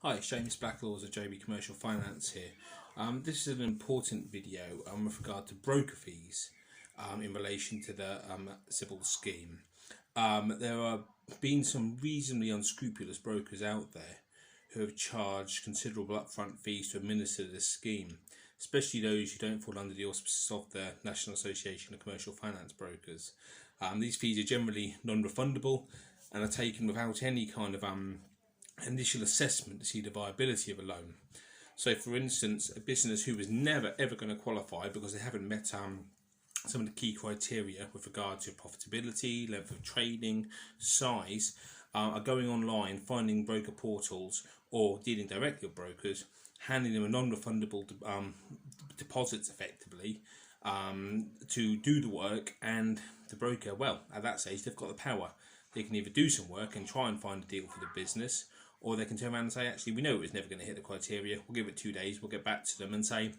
Hi, it's James Blacklaws of JB Commercial Finance here. This is an important video with regard to broker fees in relation to the CBILS scheme. There have been some reasonably unscrupulous brokers out there who have charged considerable upfront fees to administer this scheme, especially those who don't fall under the auspices of the National Association of Commercial Finance Brokers. These fees are generally non-refundable and are taken without any kind of initial assessment to see the viability of a loan. So for instance, a business who was never ever going to qualify because they haven't met some of the key criteria with regard to profitability, level of trading, size, are going online, finding broker portals or dealing directly with brokers, handing them a non-refundable deposits effectively to do the work, and the broker, well, at that stage they've got the power. They can either do some work and try and find a deal for the business, or they can turn around and say, actually, we know it was never going to hit the criteria, we'll give it 2 days, we'll get back to them and say,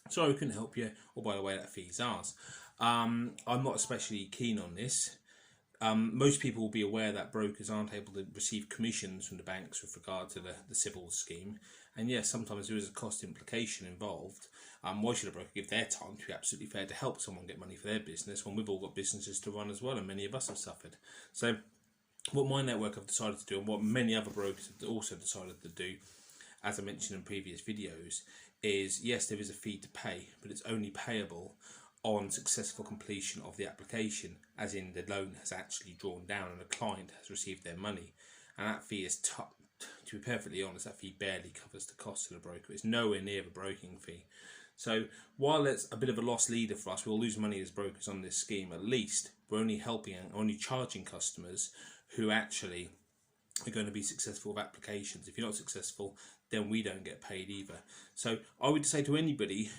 sorry, we couldn't help you, or by the way, that fee's ours. I'm not especially keen on this. Most people will be aware that brokers aren't able to receive commissions from the banks with regard to the CBILS scheme, and yes, sometimes there is a cost implication involved. Why should a broker give their time to be absolutely fair to help someone get money for their business when we've all got businesses to run as well, and many of us have suffered? So what my network have decided to do, and what many other brokers have also decided to do, as I mentioned in previous videos, is yes, there is a fee to pay, but it's only payable on successful completion of the application, as in the loan has actually drawn down and the client has received their money. And that fee is, to be perfectly honest, that fee barely covers the cost of the broker. It's nowhere near the broking fee. So while it's a bit of a lost leader for us, we'll lose money as brokers on this scheme, at least we're only helping and only charging customers who actually are going to be successful with applications. If you're not successful, then we don't get paid either. So I would say to anybody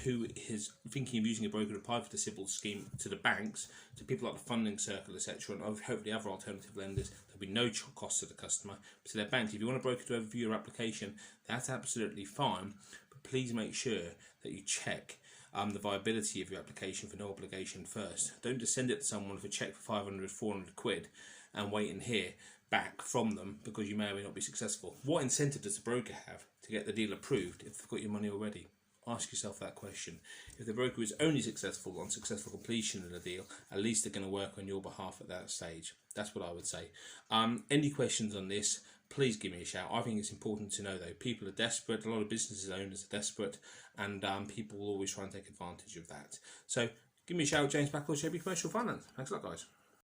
who is thinking of using a broker to apply for the CBILS scheme, to the banks, to people like the funding circle, etc., and hopefully other alternative lenders, there'll be no cost to the customer. But to their banks, if you want a broker to overview your application, that's absolutely fine. But please make sure that you check the viability of your application for no obligation first. Don't just send it to someone for a cheque for 500, 400 quid and wait and hear back from them because you may or may not be successful. What incentive does the broker have to get the deal approved if they've got your money already? Ask yourself that question. If the broker is only successful on successful completion of the deal, at least they're going to work on your behalf at that stage. That's what I would say. Any questions on this, please give me a shout. I think it's important to know, though, people are desperate. A lot of business owners are desperate, and people will always try and take advantage of that. So give me a shout, James Blacklaws, JB Commercial Finance. Thanks a lot, guys.